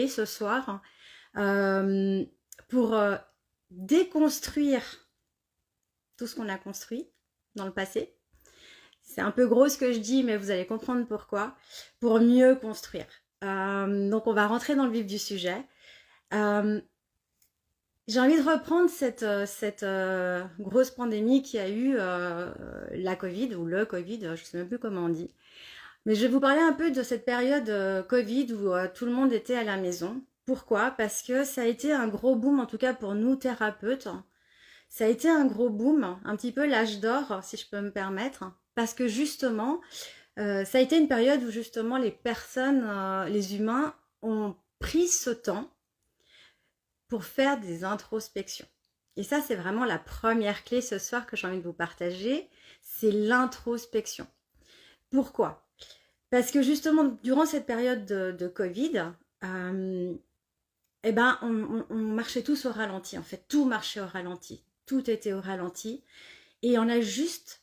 ce soir pour déconstruire tout ce qu'on a construit dans le passé. C'est un peu gros ce que je dis, mais vous allez comprendre pourquoi, pour mieux construire. Donc on va rentrer dans le vif du sujet. J'ai envie de reprendre cette grosse pandémie qui a eu la Covid, ou le Covid, je ne sais même plus comment on dit. Mais je vais vous parler un peu de cette période Covid où tout le monde était à la maison. Pourquoi? Parce que ça a été un gros boom, en tout cas pour nous thérapeutes. Ça a été un gros boom, un petit peu l'âge d'or, si je peux me permettre. Parce que justement, ça a été une période où justement les personnes, les humains ont pris ce temps pour faire des introspections. Et ça, c'est vraiment la première clé ce soir que j'ai envie de vous partager, c'est l'introspection. Pourquoi? Parce que justement, durant cette période de Covid, eh ben, on marchait tous au ralenti. En fait, tout marchait au ralenti. Tout était au ralenti. Et on a juste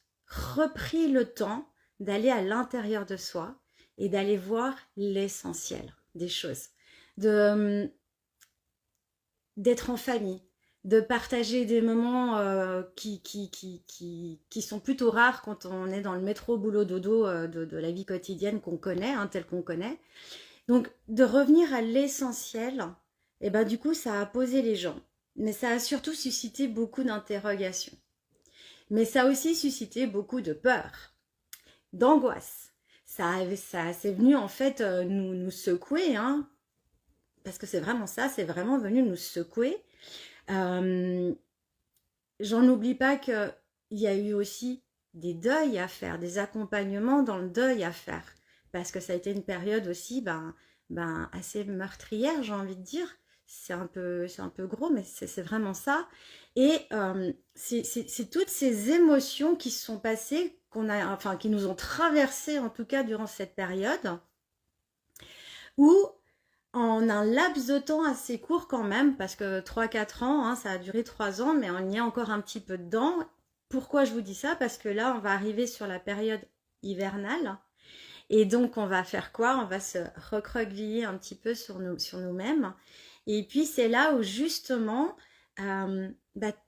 repris le temps d'aller à l'intérieur de soi et d'aller voir l'essentiel des choses. D'être en famille, de partager des moments qui sont plutôt rares quand on est dans le métro, boulot, dodo de la vie quotidienne qu'on connaît, telle qu'on connaît. Donc, de revenir à l'essentiel, et ben, du coup, ça a posé les gens. Mais ça a surtout suscité beaucoup d'interrogations. Mais ça a aussi suscité beaucoup de peur, d'angoisse. C'est venu en fait nous secouer, parce que c'est vraiment ça, c'est vraiment venu nous secouer. J'en oublie pas qu'il y a eu aussi des deuils à faire, des accompagnements dans le deuil à faire, parce que ça a été une période aussi assez meurtrière, j'ai envie de dire. C'est un peu gros, mais c'est vraiment ça. Et c'est toutes ces émotions qui se sont passées, qui nous ont traversées en tout cas durant cette période, où en un laps de temps assez court quand même, parce que 3-4 ans, ça a duré 3 ans, mais on y est encore un petit peu dedans. Pourquoi je vous dis ça? Parce que là, on va arriver sur la période hivernale. Et donc, on va faire quoi? On va se recroqueviller un petit peu sur nous-mêmes. Et puis, c'est là où justement,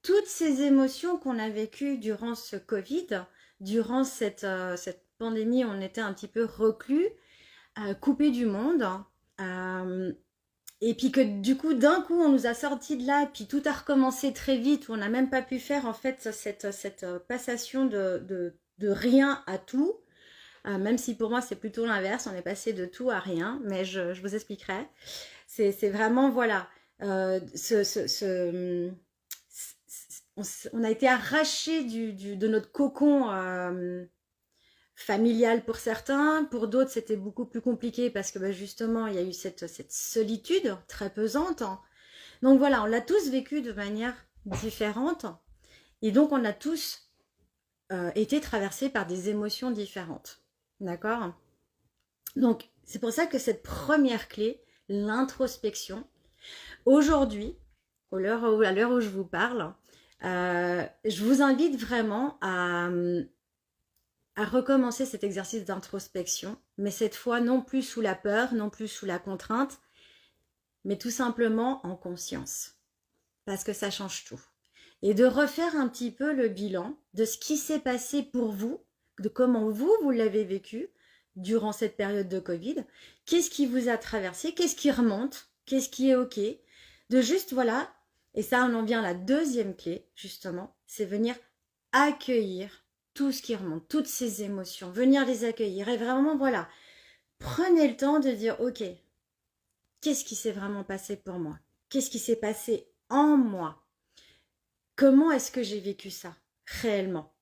toutes ces émotions qu'on a vécues durant ce Covid, durant cette pandémie, on était un petit peu reclus, coupés du monde. Et puis que du coup, d'un coup, on nous a sortis de là, et puis tout a recommencé très vite, où on n'a même pas pu faire en fait cette passation de rien à tout. Même si pour moi c'est plutôt l'inverse, on est passé de tout à rien, mais je vous expliquerai. C'est vraiment, voilà, on a été arraché de notre cocon familial pour certains, pour d'autres c'était beaucoup plus compliqué parce que justement il y a eu cette solitude très pesante. Donc voilà, on l'a tous vécu de manière différente et donc on a tous été traversés par des émotions différentes. D'accord? Donc, c'est pour ça que cette première clé, l'introspection, aujourd'hui, à l'heure où je vous parle, je vous invite vraiment à recommencer cet exercice d'introspection, mais cette fois non plus sous la peur, non plus sous la contrainte, mais tout simplement en conscience, parce que ça change tout. Et de refaire un petit peu le bilan de ce qui s'est passé pour vous, de comment vous l'avez vécu durant cette période de Covid, qu'est-ce qui vous a traversé, qu'est-ce qui remonte, qu'est-ce qui est ok, de juste voilà, et ça on en vient à la deuxième clé justement, c'est venir accueillir tout ce qui remonte, toutes ces émotions, venir les accueillir et vraiment voilà, prenez le temps de dire ok, qu'est-ce qui s'est vraiment passé pour moi, qu'est-ce qui s'est passé en moi, comment est-ce que j'ai vécu ça réellement,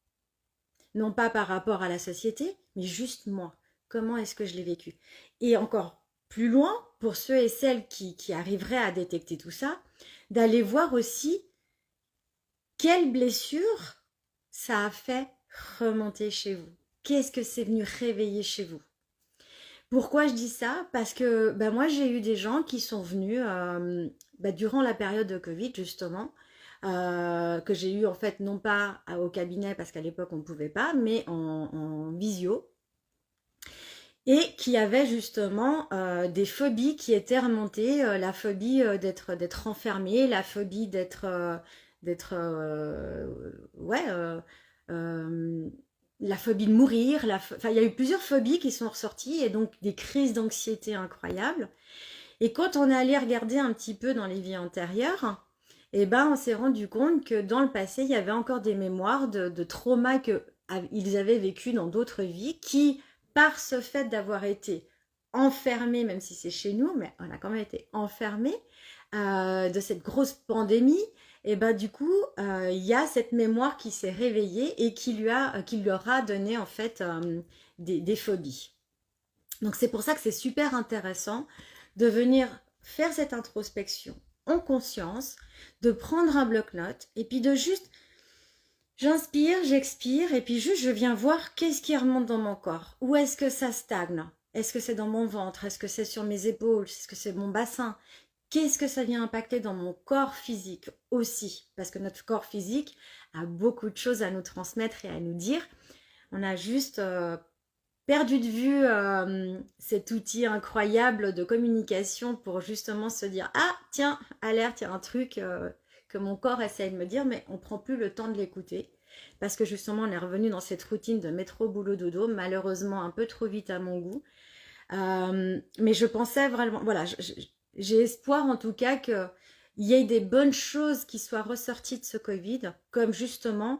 non pas par rapport à la société, mais juste moi. Comment est-ce que je l'ai vécu? Et encore plus loin, pour ceux et celles qui arriveraient à détecter tout ça, d'aller voir aussi quelle blessure ça a fait remonter chez vous. Qu'est-ce que c'est venu réveiller chez vous? Pourquoi je dis ça? Parce que moi, j'ai eu des gens qui sont venus durant la période de Covid, justement, que j'ai eu en fait non pas au cabinet, parce qu'à l'époque on ne pouvait pas, mais en visio. et qui avait justement des phobies qui étaient remontées, la phobie d'être enfermé, la phobie ouais, euh, la phobie de mourir, enfin il y a eu plusieurs phobies qui sont ressorties et donc des crises d'anxiété incroyables. Et quand on est allé regarder un petit peu dans les vies antérieures, eh ben, on s'est rendu compte que dans le passé, il y avait encore des mémoires de traumas qu'ils avaient vécu dans d'autres vies qui, par ce fait d'avoir été enfermés, même si c'est chez nous, mais on a quand même été enfermés de cette grosse pandémie, et ben du coup, il y a cette mémoire qui s'est réveillée et qui leur a donné en fait des phobies. Donc c'est pour ça que c'est super intéressant de venir faire cette introspection en conscience, de prendre un bloc-notes et puis de juste, j'inspire, j'expire et puis juste je viens voir qu'est-ce qui remonte dans mon corps. Où est-ce que ça stagne? Est-ce que c'est dans mon ventre? Est-ce que c'est sur mes épaules? Est-ce que c'est mon bassin? Qu'est-ce que ça vient impacter dans mon corps physique aussi? Parce que notre corps physique a beaucoup de choses à nous transmettre et à nous dire. On a juste perdu de vue cet outil incroyable de communication pour justement se dire « Ah, tiens, alerte, il y a un truc que mon corps essaie de me dire, mais on ne prend plus le temps de l'écouter. » Parce que justement, on est revenu dans cette routine de métro, boulot, dodo, malheureusement un peu trop vite à mon goût. Mais je pensais vraiment, voilà, j'ai espoir en tout cas qu'il y ait des bonnes choses qui soient ressorties de ce Covid, comme justement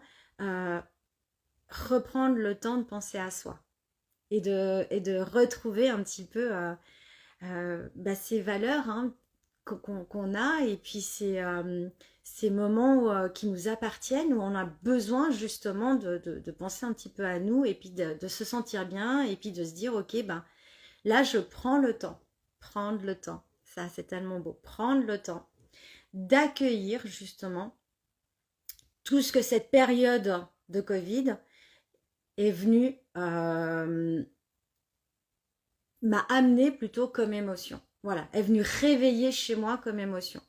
reprendre le temps de penser à soi et de retrouver un petit peu ces valeurs hein, qu'on a et puis ces moments qui nous appartiennent où on a besoin justement de penser un petit peu à nous et puis de se sentir bien et puis de se dire ok ben là je prends le temps, prendre le temps, ça c'est tellement beau, prendre le temps d'accueillir justement tout ce que cette période de Covid est venue m'a amené plutôt comme émotion. Voilà, est venue réveiller chez moi comme émotion.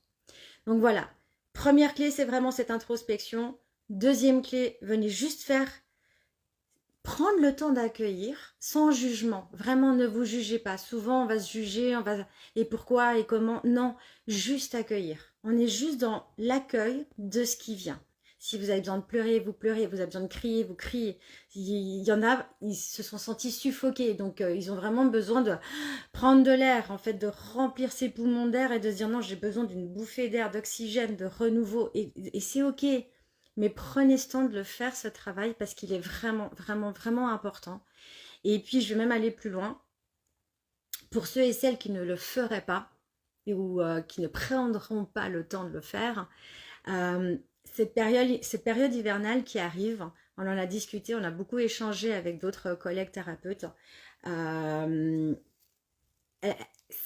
Donc voilà, première clé, c'est vraiment cette introspection. Deuxième clé, venez juste prendre le temps d'accueillir sans jugement. Vraiment, ne vous jugez pas. Souvent, on va se juger, et pourquoi et comment. Non, juste accueillir. On est juste dans l'accueil de ce qui vient. Si vous avez besoin de pleurer, vous pleurez. Vous avez besoin de crier, vous criez. Il y en a, ils se sont sentis suffoqués. Donc, ils ont vraiment besoin de prendre de l'air, en fait, de remplir ses poumons d'air et de se dire non, j'ai besoin d'une bouffée d'air, d'oxygène, de renouveau. Et c'est ok. Mais prenez ce temps de le faire, ce travail, parce qu'il est vraiment, vraiment, vraiment important. Et puis, je vais même aller plus loin. Pour ceux et celles qui ne le feraient pas, ou qui ne prendront pas le temps de le faire, cette période hivernale qui arrive, on en a discuté, on a beaucoup échangé avec d'autres collègues thérapeutes.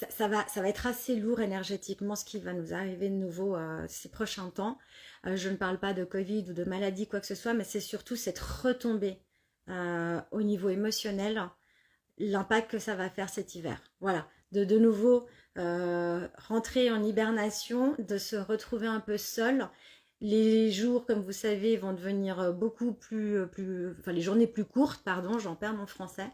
Ça va être assez lourd énergétiquement ce qui va nous arriver de nouveau ces prochains temps. Je ne parle pas de Covid ou de maladie, quoi que ce soit, mais c'est surtout cette retombée au niveau émotionnel, l'impact que ça va faire cet hiver. Voilà, de nouveau rentrer en hibernation, de se retrouver un peu seul. Les jours, comme vous savez, vont devenir beaucoup enfin les journées plus courtes, pardon, j'en perds mon français.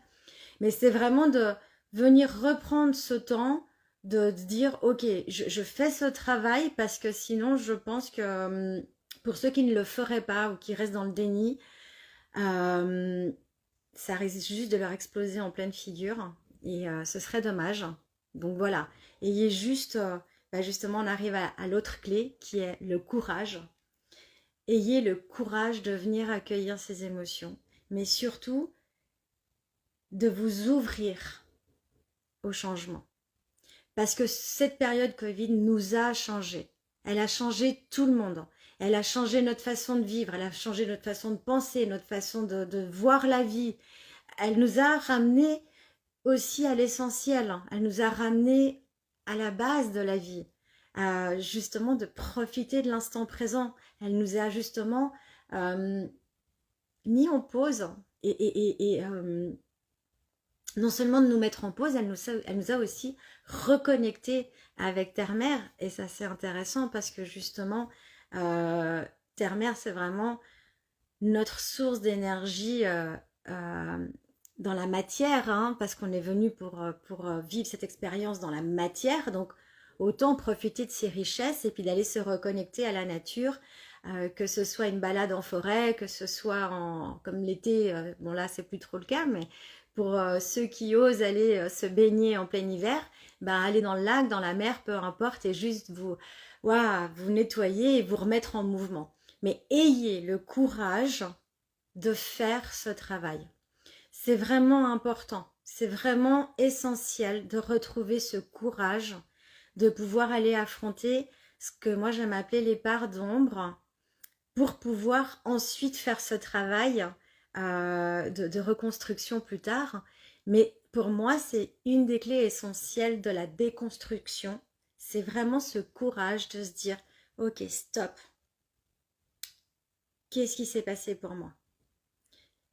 Mais c'est vraiment de venir reprendre ce temps de dire ok je fais ce travail parce que sinon je pense que pour ceux qui ne le feraient pas ou qui restent dans le déni ça risque juste de leur exploser en pleine figure et ce serait dommage. Donc voilà, ayez juste justement on arrive à l'autre clé qui est le courage. Ayez le courage de venir accueillir ces émotions, mais surtout de vous ouvrir au changement. Parce que cette période Covid nous a changé. Elle a changé tout le monde. Elle a changé notre façon de vivre, elle a changé notre façon de penser, notre façon de voir la vie. Elle nous a ramené aussi à l'essentiel. Elle nous a ramené à la base de la vie. Justement de profiter de l'instant présent. Elle nous a justement mis en pause et non seulement de nous mettre en pause, elle nous a aussi reconnecté avec Terre-Mère. Et ça, c'est intéressant parce que justement, Terre-Mère, c'est vraiment notre source d'énergie dans la matière, hein, parce qu'on est venu pour vivre cette expérience dans la matière, donc autant profiter de ces richesses et puis d'aller se reconnecter à la nature, que ce soit une balade en forêt, que ce soit comme l'été, bon là c'est plus trop le cas, mais pour ceux qui osent aller se baigner en plein hiver, ben aller dans le lac, dans la mer, peu importe, et juste vous nettoyer et vous remettre en mouvement. Mais ayez le courage de faire ce travail. C'est vraiment important, c'est vraiment essentiel de retrouver ce courage, de pouvoir aller affronter ce que moi j'aime appeler les parts d'ombre, pour pouvoir ensuite faire ce travail de reconstruction plus tard. Mais pour moi, c'est une des clés essentielles de la déconstruction. C'est vraiment ce courage de se dire, ok, stop. Qu'est-ce qui s'est passé pour moi?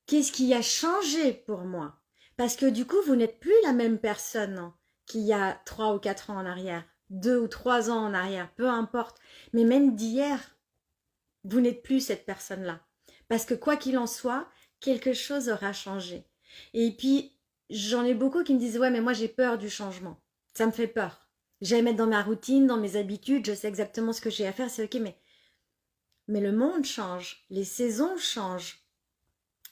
Qu'est-ce qui a changé pour moi? Parce que du coup, vous n'êtes plus la même personne qu'il y a 3 ou 4 ans en arrière, 2 ou 3 ans en arrière, peu importe. Mais même d'hier, vous n'êtes plus cette personne-là. Parce que quoi qu'il en soit, quelque chose aura changé. Et puis, j'en ai beaucoup qui me disent, ouais, mais moi j'ai peur du changement. Ça me fait peur. J'aime être dans ma routine, dans mes habitudes, je sais exactement ce que j'ai à faire, c'est ok, mais le monde change, les saisons changent.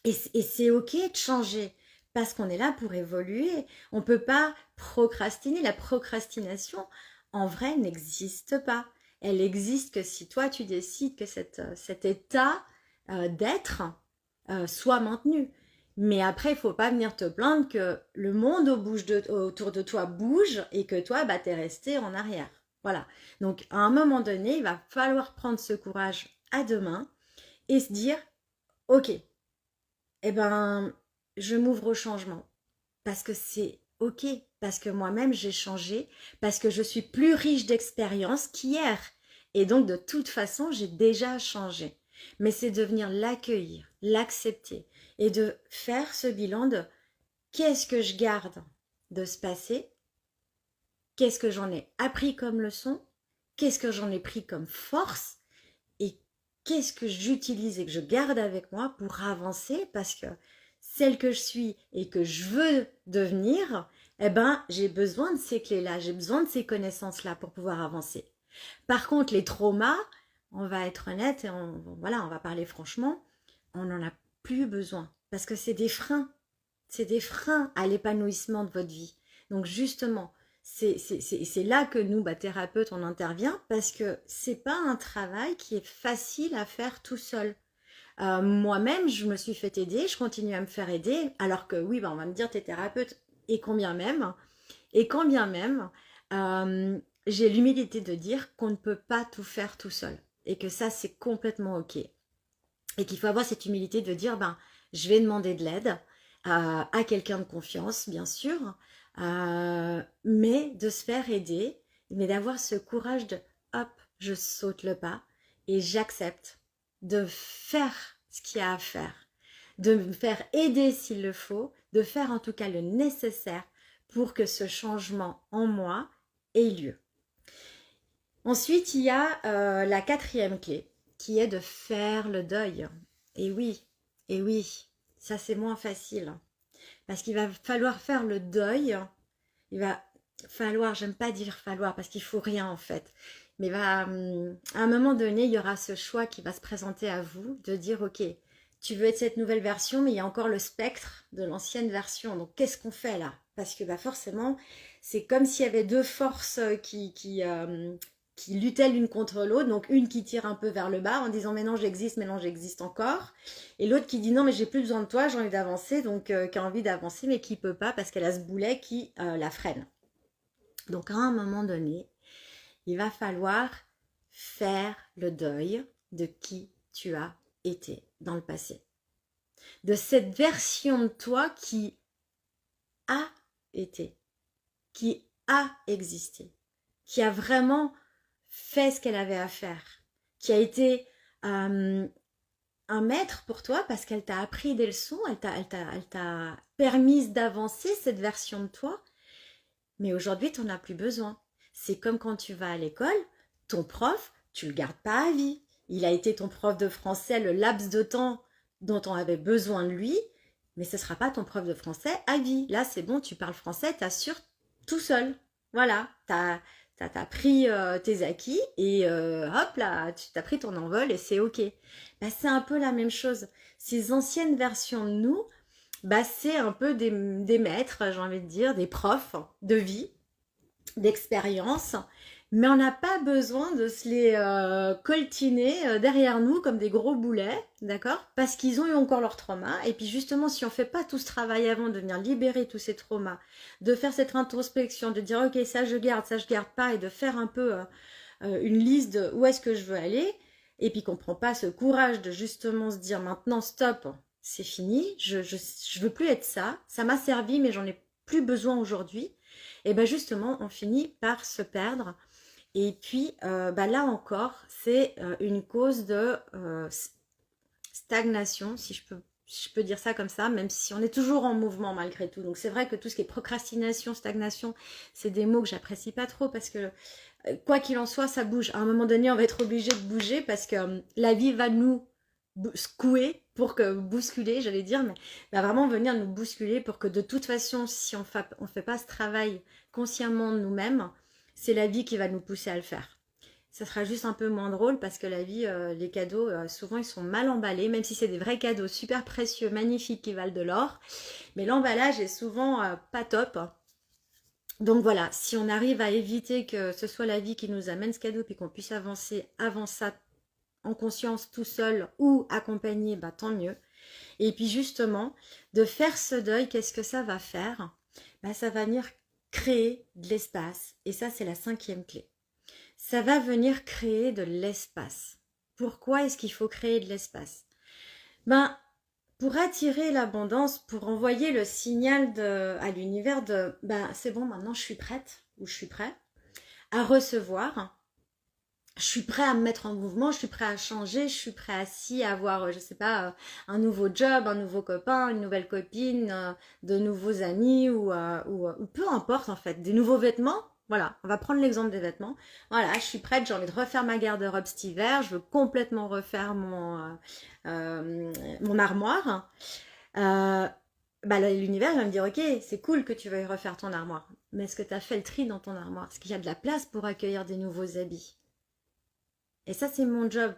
Et c'est ok de changer, parce qu'on est là pour évoluer. On ne peut pas procrastiner. La procrastination, en vrai, n'existe pas. Elle existe que si toi, tu décides que cet état d'être soit maintenu. Mais après, il ne faut pas venir te plaindre que le monde autour de toi bouge et que toi, bah, tu es resté en arrière. Voilà. Donc, à un moment donné, il va falloir prendre ce courage à deux mains et se dire, ok, eh ben, je m'ouvre au changement. Parce que c'est ok, parce que moi-même j'ai changé, parce que je suis plus riche d'expérience qu'hier. Et donc de toute façon, j'ai déjà changé. Mais c'est de venir l'accueillir, l'accepter et de faire ce bilan de qu'est-ce que je garde de ce passé, qu'est-ce que j'en ai appris comme leçon, qu'est-ce que j'en ai pris comme force et qu'est-ce que j'utilise et que je garde avec moi pour avancer parce que celle que je suis et que je veux devenir, eh ben, j'ai besoin de ces clés-là, j'ai besoin de ces connaissances-là pour pouvoir avancer. Par contre, les traumas, on va être honnête et voilà, on va parler franchement, on n'en a plus besoin parce que c'est des freins. C'est des freins à l'épanouissement de votre vie. Donc justement, c'est là que nous, bah, thérapeutes, on intervient parce que c'est pas un travail qui est facile à faire tout seul. Moi-même, je me suis fait aider, je continue à me faire aider, alors que oui, bah, on va me dire, t'es thérapeute, et combien même, j'ai l'humilité de dire qu'on ne peut pas tout faire tout seul, et que ça, c'est complètement ok. Et qu'il faut avoir cette humilité de dire, ben, je vais demander de l'aide à quelqu'un de confiance, bien sûr, mais de se faire aider, mais d'avoir ce courage de, hop, je saute le pas et j'accepte de faire ce qu'il y a à faire, de me faire aider s'il le faut, de faire en tout cas le nécessaire pour que ce changement en moi ait lieu. Ensuite, il y a la quatrième clé, qui est de faire le deuil. Et oui, ça c'est moins facile. Parce qu'il va falloir faire le deuil. Il va falloir, j'aime pas dire falloir, parce qu'il faut rien en fait. Mais à un moment donné, il y aura ce choix qui va se présenter à vous, de dire, ok, tu veux être cette nouvelle version, mais il y a encore le spectre de l'ancienne version. Donc qu'est-ce qu'on fait là? Parce que bah, forcément, c'est comme s'il y avait deux forces qui luttaient l'une contre l'autre, donc une qui tire un peu vers le bas en disant mais non j'existe encore, et l'autre qui dit non mais j'ai plus besoin de toi, j'ai envie d'avancer, donc qui a envie d'avancer mais qui peut pas parce qu'elle a ce boulet qui la freine. Donc à un moment donné, il va falloir faire le deuil de qui tu as été dans le passé, de cette version de toi qui a été, qui a existé, qui a vraiment fait ce qu'elle avait à faire, qui a été un maître pour toi parce qu'elle t'a appris des leçons, elle t'a permis d'avancer cette version de toi, mais aujourd'hui tu n'en as plus besoin. C'est comme quand tu vas à l'école, ton prof, tu ne le gardes pas à vie. Il a été ton prof de français le laps de temps dont on avait besoin de lui, mais ce ne sera pas ton prof de français à vie. Là, c'est bon, tu parles français, t'assures tout seul. Voilà, t'as pris tes acquis et hop là, tu t'as pris ton envol et c'est ok. Bah, c'est un peu la même chose. Ces anciennes versions de nous, bah, c'est un peu des maîtres, j'ai envie de dire, des profs de vie, d'expérience, mais on n'a pas besoin de se les coltiner derrière nous comme des gros boulets, d'accord? Parce qu'ils ont eu encore leur trauma, et puis justement, si on fait pas tout ce travail avant de venir libérer tous ces traumas, de faire cette introspection, de dire ok, ça je garde pas, et de faire un peu une liste de où est-ce que je veux aller, et puis qu'on prend pas ce courage de justement se dire maintenant stop, c'est fini, je veux plus être ça, ça m'a servi mais j'en ai plus besoin aujourd'hui, et ben justement on finit par se perdre. Et puis bah là encore c'est une cause de stagnation, si je peux dire ça comme ça, même si on est toujours en mouvement malgré tout. Donc c'est vrai que tout ce qui est procrastination, stagnation, c'est des mots que j'apprécie pas trop parce que quoi qu'il en soit, ça bouge. À un moment donné, on va être obligé de bouger parce que la vie va nous secouer pour que bousculer, j'allais dire, mais va vraiment venir nous bousculer pour que de toute façon, si on fait pas ce travail consciemment de nous-mêmes, c'est la vie qui va nous pousser à le faire. Ça sera juste un peu moins drôle parce que la vie, les cadeaux, souvent ils sont mal emballés, même si c'est des vrais cadeaux super précieux, magnifiques qui valent de l'or. Mais l'emballage est souvent pas top. Donc voilà, si on arrive à éviter que ce soit la vie qui nous amène ce cadeau puis qu'on puisse avancer avant ça en conscience tout seul ou accompagné, bah tant mieux. Et puis justement, de faire ce deuil, qu'est-ce que ça va faire? Bah, ça va venir créer de l'espace. Et ça, c'est la 5e clé. Ça va venir créer de l'espace. Pourquoi est-ce qu'il faut créer de l'espace? Ben, pour attirer l'abondance, pour envoyer le signal à l'univers de ben, c'est bon, maintenant je suis prête ou je suis prêt à recevoir. Je suis prêt à me mettre en mouvement, je suis prêt à changer, je suis prêt à avoir, je sais pas, un nouveau job, un nouveau copain, une nouvelle copine, de nouveaux amis ou peu importe en fait, des nouveaux vêtements. Voilà, on va prendre l'exemple des vêtements. Voilà, je suis prête, j'ai envie de refaire ma garde-robe cet hiver, je veux complètement refaire mon armoire. Bah, l'univers va me dire, ok, c'est cool que tu veuilles refaire ton armoire, mais est-ce que tu as fait le tri dans ton armoire? Est-ce qu'il y a de la place pour accueillir des nouveaux habits? Et ça, c'est mon job.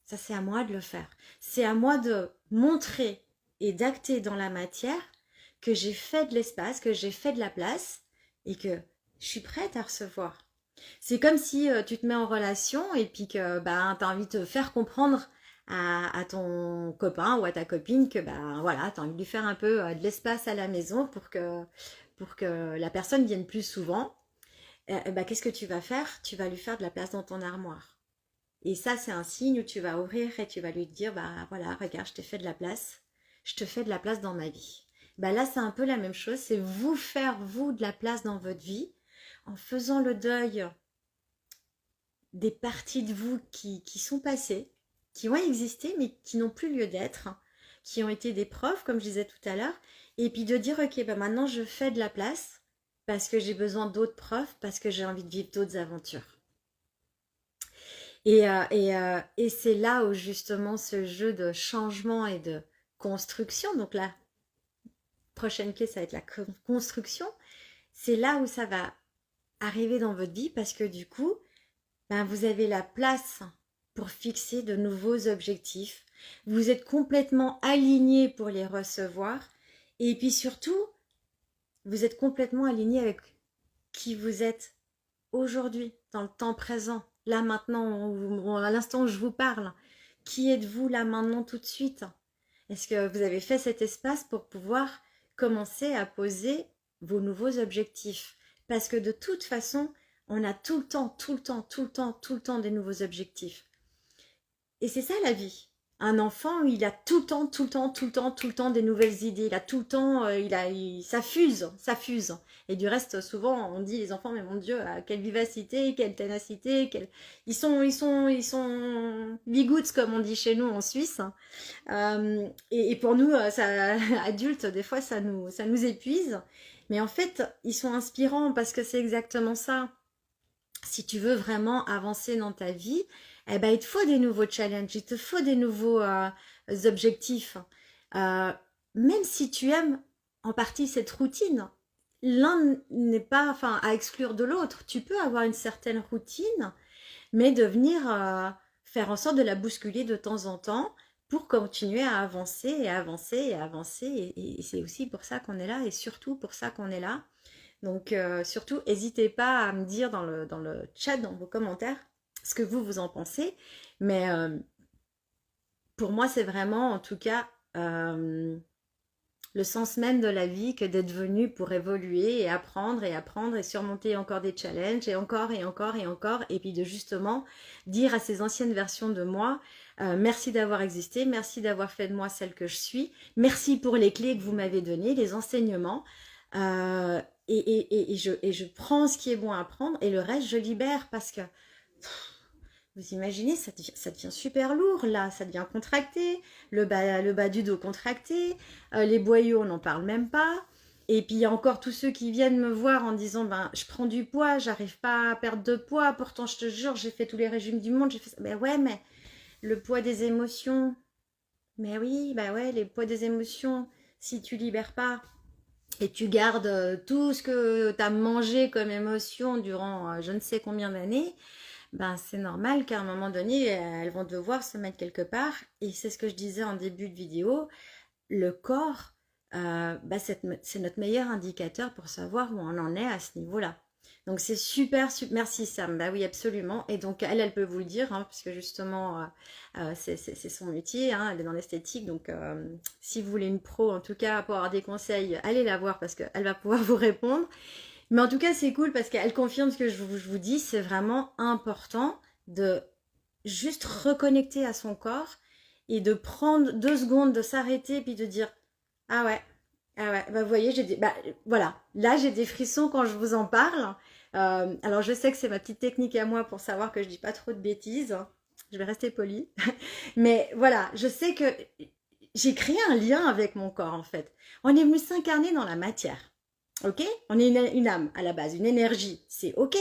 Ça, c'est à moi de le faire. C'est à moi de montrer et d'acter dans la matière que j'ai fait de l'espace, que j'ai fait de la place et que je suis prête à recevoir. C'est comme si tu te mets en relation et puis que bah, tu as envie de te faire comprendre à ton copain ou à ta copine que bah, voilà, tu as envie de lui faire un peu de l'espace à la maison pour que la personne vienne plus souvent. Bah, qu'est-ce que tu vas faire? Tu vas lui faire de la place dans ton armoire. Et ça, c'est un signe où tu vas ouvrir et tu vas lui dire, bah voilà, regarde, je t'ai fait de la place. Je te fais de la place dans ma vie. Bah là, c'est un peu la même chose. C'est vous faire, vous, de la place dans votre vie en faisant le deuil des parties de vous qui sont passées, qui ont existé, mais qui n'ont plus lieu d'être, qui ont été des profs, comme je disais tout à l'heure. Et puis de dire, ok, bah maintenant, je fais de la place parce que j'ai besoin d'autres profs, parce que j'ai envie de vivre d'autres aventures. Et c'est là où justement ce jeu de changement et de construction, donc la prochaine clé, ça va être la construction, c'est là où ça va arriver dans votre vie parce que du coup, ben, vous avez la place pour fixer de nouveaux objectifs. Vous êtes complètement aligné pour les recevoir. Et puis surtout, vous êtes complètement aligné avec qui vous êtes aujourd'hui, dans le temps présent. Là maintenant, à l'instant où je vous parle, qui êtes-vous là maintenant tout de suite? Est-ce que vous avez fait cet espace pour pouvoir commencer à poser vos nouveaux objectifs? Parce que de toute façon, on a tout le temps des nouveaux objectifs. Et c'est ça la vie. Un enfant, il a tout le temps des nouvelles idées. Il a tout le temps, ça fuse. Et du reste, souvent, on dit les enfants, mais mon Dieu, quelle vivacité, quelle ténacité, ils sont bigouts, comme on dit chez nous en Suisse. Et pour nous, adultes, des fois, ça nous épuise. Mais en fait, ils sont inspirants parce que c'est exactement ça. Si tu veux vraiment avancer dans ta vie, eh ben, il te faut des nouveaux challenges, il te faut des nouveaux objectifs. même si tu aimes en partie cette routine, l'un n'est pas à exclure de l'autre. Tu peux avoir une certaine routine, mais de venir faire en sorte de la bousculer de temps en temps pour continuer à avancer et avancer et avancer. Et c'est aussi pour ça qu'on est là et surtout pour ça qu'on est là. Donc surtout, n'hésitez pas à me dire dans le chat, dans vos commentaires, ce que vous en pensez. Mais pour moi, c'est vraiment en tout cas le sens même de la vie que d'être venu pour évoluer et apprendre et surmonter encore des challenges et encore et encore et encore, et puis de justement dire à ces anciennes versions de moi, merci d'avoir existé, merci d'avoir fait de moi celle que je suis, merci pour les clés que vous m'avez données, les enseignements, et je prends ce qui est bon à prendre et le reste je libère parce que vous imaginez, ça devient super lourd là, ça devient contracté, le bas du dos contracté, les boyaux on n'en parle même pas. Et puis il y a encore tous ceux qui viennent me voir en disant ben je prends du poids, j'arrive pas à perdre de poids, pourtant je te jure j'ai fait tous les régimes du monde, j'ai fait ça. Ben ouais, mais le poids des émotions, mais oui, ben ouais, les poids des émotions, si tu libères pas et tu gardes tout ce que tu as mangé comme émotion durant je ne sais combien d'années, ben, c'est normal qu'à un moment donné, elles vont devoir se mettre quelque part. Et c'est ce que je disais en début de vidéo, le corps, ben c'est notre meilleur indicateur pour savoir où on en est à ce niveau-là. Donc c'est super, super, merci Sam, bah oui absolument. Et donc elle peut vous le dire, hein, puisque justement c'est son métier, hein, elle est dans l'esthétique. Donc si vous voulez une pro, en tout cas pour avoir des conseils, allez la voir parce qu'elle va pouvoir vous répondre. Mais en tout cas, c'est cool parce qu'elle confirme ce que je vous dis. C'est vraiment important de juste reconnecter à son corps et de prendre 2 secondes, de s'arrêter puis de dire ah ouais, bah vous voyez, voilà, là j'ai des frissons quand je vous en parle. Alors je sais que c'est ma petite technique à moi pour savoir que je dis pas trop de bêtises. Je vais rester polie. Mais voilà, je sais que j'ai créé un lien avec mon corps en fait. On est venu s'incarner dans la matière. Ok, on est une âme à la base, une énergie, c'est ok.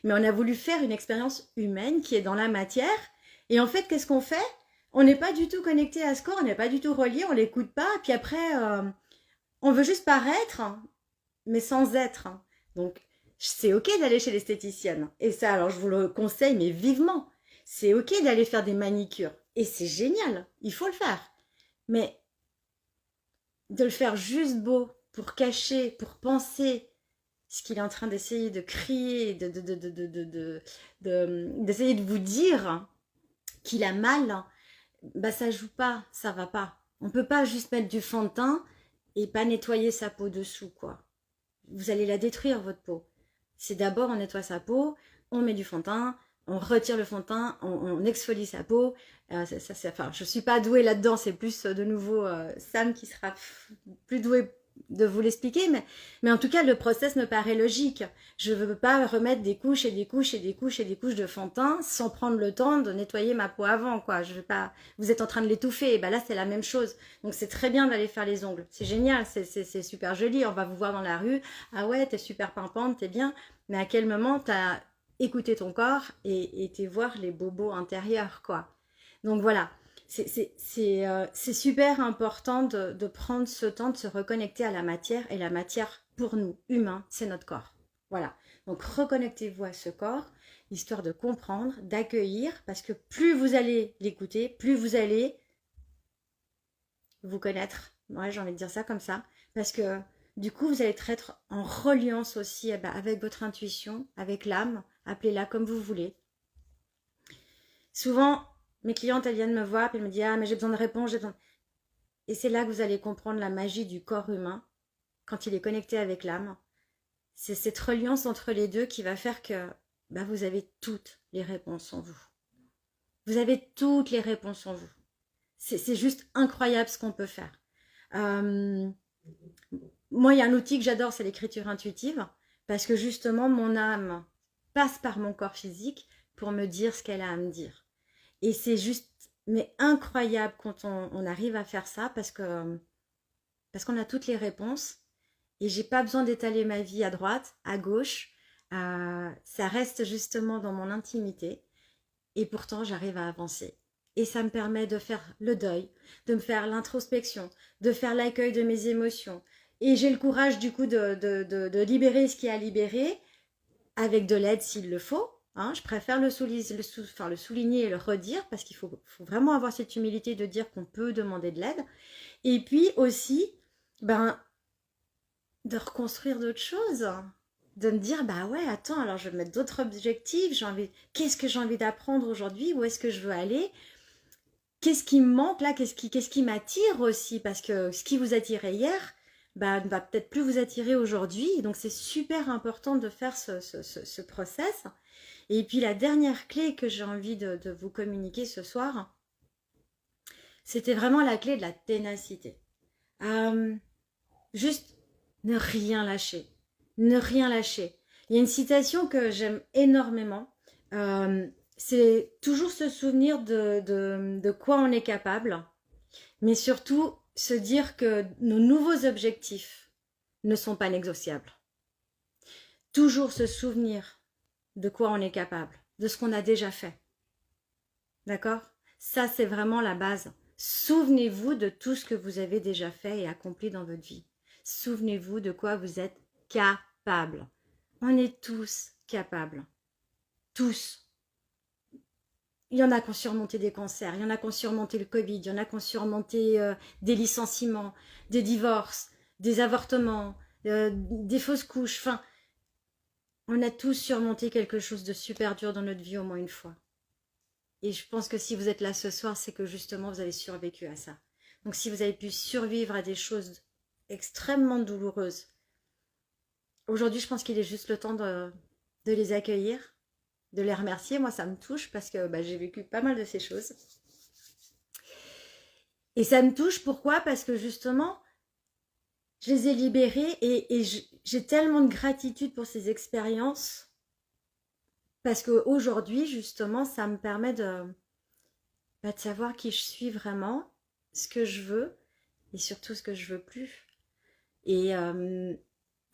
Mais on a voulu faire une expérience humaine qui est dans la matière. Et en fait, qu'est-ce qu'on fait? On n'est pas du tout connecté à ce corps, on n'est pas du tout relié, on l'écoute pas. Puis après, on veut juste paraître, mais sans être. Donc, c'est ok d'aller chez l'esthéticienne. Et ça, alors je vous le conseille, mais vivement. C'est ok d'aller faire des manicures. Et c'est génial, il faut le faire. Mais de le faire juste beau, pour cacher, pour penser ce qu'il est en train d'essayer de crier, d'essayer de vous dire qu'il a mal, bah ça joue pas, ça va pas. On peut pas juste mettre du fond de teint et pas nettoyer sa peau dessous, quoi. Vous allez la détruire, votre peau. C'est d'abord on nettoie sa peau, on met du fond de teint, on retire le fond de teint, on exfolie sa peau. Enfin, je suis pas douée là-dedans, c'est plus de nouveau Sam qui sera plus doué de vous l'expliquer, mais en tout cas le process me paraît logique. Je ne veux pas remettre des couches et des couches et des couches et des couches de fond de teint sans prendre le temps de nettoyer ma peau avant, quoi. Je veux pas. Vous êtes en train de l'étouffer, et ben là c'est la même chose. Donc c'est très bien d'aller faire les ongles, c'est génial, c'est super joli. On va vous voir dans la rue, ah ouais t'es super pimpante, t'es bien, mais à quel moment t'as écouté ton corps et t'es voir les bobos intérieurs, quoi. Donc voilà. C'est super important de prendre ce temps de se reconnecter à la matière. Et la matière, pour nous, humains, c'est notre corps. Voilà. Donc reconnectez-vous à ce corps, histoire de comprendre, d'accueillir, parce que plus vous allez l'écouter, plus vous allez vous connaître. Ouais, j'ai envie de dire ça comme ça. Parce que du coup, vous allez être en reliance aussi avec votre intuition, avec l'âme, appelez-la comme vous voulez. Souvent, mes clientes, elles viennent me voir et elles me disent « Ah, mais j'ai besoin de réponses, j'ai besoin... » Et c'est là que vous allez comprendre la magie du corps humain, quand il est connecté avec l'âme. C'est cette reliance entre les deux qui va faire que vous avez toutes les réponses en vous. Vous avez toutes les réponses en vous. C'est juste incroyable ce qu'on peut faire. Moi, il y a un outil que j'adore, c'est l'écriture intuitive, parce que justement, mon âme passe par mon corps physique pour me dire ce qu'elle a à me dire. Et c'est juste, mais incroyable quand on arrive à faire ça parce qu'on a toutes les réponses et j'ai pas besoin d'étaler ma vie à droite, à gauche. Ça reste justement dans mon intimité et pourtant j'arrive à avancer. et ça me permet de faire le deuil, de me faire l'introspection, de faire l'accueil de mes émotions. Et j'ai le courage du coup de libérer ce qui est à libérer, avec de l'aide s'il le faut. Hein, je préfère le souligner et le redire, parce qu'il faut vraiment avoir cette humilité de dire qu'on peut demander de l'aide. Et puis aussi, de reconstruire d'autres choses, de me dire, bah ouais, attends, alors je vais mettre d'autres objectifs, qu'est-ce que j'ai envie d'apprendre aujourd'hui, où est-ce que je veux aller, qu'est-ce qui me manque là, qu'est-ce qui m'attire aussi, parce que ce qui vous attirait hier, ne va peut-être plus vous attirer aujourd'hui, donc c'est super important de faire ce process. Et puis la dernière clé que j'ai envie de vous communiquer ce soir, c'était vraiment la clé de la ténacité. Juste ne rien lâcher. Ne rien lâcher. Il y a une citation que j'aime énormément. C'est toujours se souvenir de quoi on est capable, mais surtout se dire que nos nouveaux objectifs ne sont pas négociables. Toujours se souvenir de quoi on est capable, de ce qu'on a déjà fait. D'accord? Ça, c'est vraiment la base. Souvenez-vous de tout ce que vous avez déjà fait et accompli dans votre vie. Souvenez-vous de quoi vous êtes capable. On est tous capables. Tous. Il y en a qui ont surmonté des cancers, il y en a qui ont surmonté le Covid, il y en a qui ont surmonté des licenciements, des divorces, des avortements, des fausses couches. Enfin, on a tous surmonté quelque chose de super dur dans notre vie au moins une fois. Et je pense que si vous êtes là ce soir, c'est que justement vous avez survécu à ça. Donc si vous avez pu survivre à des choses extrêmement douloureuses, aujourd'hui je pense qu'il est juste le temps de les accueillir, de les remercier. Moi ça me touche parce que j'ai vécu pas mal de ces choses. Et ça me touche pourquoi? Parce que justement, je les ai libérées et j'ai tellement de gratitude pour ces expériences. Parce qu'aujourd'hui, justement, ça me permet de savoir qui je suis vraiment, ce que je veux et surtout ce que je veux plus. Et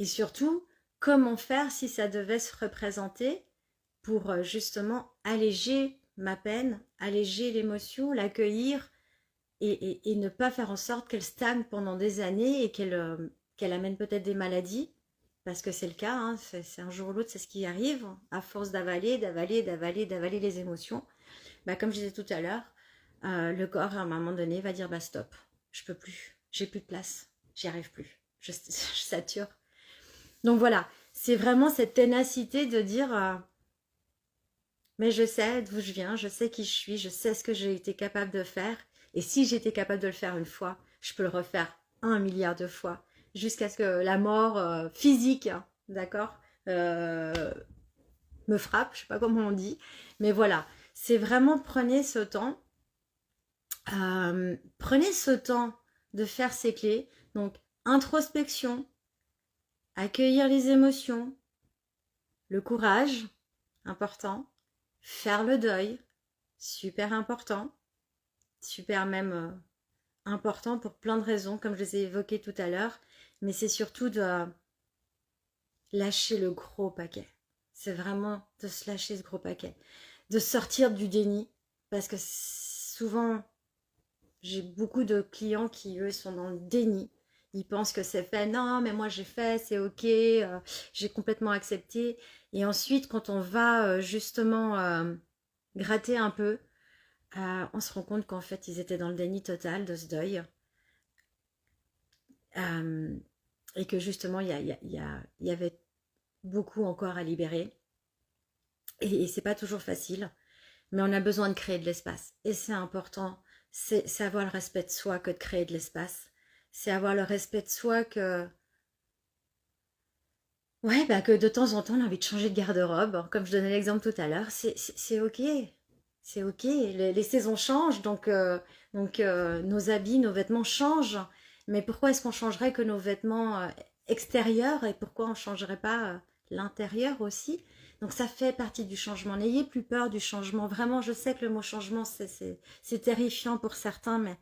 surtout, comment faire si ça devait se représenter pour justement alléger ma peine, alléger l'émotion, l'accueillir et ne pas faire en sorte qu'elle stagne pendant des années et qu'elle amène peut-être des maladies. Parce que c'est le cas, hein, c'est un jour ou l'autre, c'est ce qui arrive, à force d'avaler les émotions. Comme je disais tout à l'heure, le corps, à un moment donné, va dire stop, je peux plus, j'ai plus de place, j'y arrive plus, je sature. Donc voilà, c'est vraiment cette ténacité de dire mais je sais d'où je viens, je sais qui je suis, je sais ce que j'ai été capable de faire. Et si j'étais capable de le faire une fois, je peux le refaire 1 milliard de fois. Jusqu'à ce que la mort physique, d'accord, me frappe, je sais pas comment on dit, mais voilà, c'est vraiment prenez ce temps de faire ces clés. Donc introspection, accueillir les émotions, le courage, important, faire le deuil, super important, super même important pour plein de raisons comme je les ai évoquées tout à l'heure. Mais c'est surtout de lâcher le gros paquet. C'est vraiment de se lâcher ce gros paquet. De sortir du déni. Parce que souvent, j'ai beaucoup de clients qui, eux, sont dans le déni. Ils pensent que c'est fait. Non, mais moi, j'ai fait, c'est ok. J'ai complètement accepté. Et ensuite, quand on va justement gratter un peu, on se rend compte qu'en fait, ils étaient dans le déni total de ce deuil. Et que justement, il y avait beaucoup encore à libérer. Et c'est pas toujours facile, mais on a besoin de créer de l'espace. Et c'est important, c'est avoir le respect de soi que de créer de l'espace. C'est avoir le respect de soi que... Ouais, que de temps en temps, on a envie de changer de garde-robe. Comme je donnais l'exemple tout à l'heure, c'est ok. C'est ok, les saisons changent, donc nos habits, nos vêtements changent. Mais pourquoi est-ce qu'on changerait que nos vêtements extérieurs et pourquoi on ne changerait pas l'intérieur aussi? Donc ça fait partie du changement. N'ayez plus peur du changement. Vraiment, je sais que le mot changement, c'est terrifiant pour certains, mais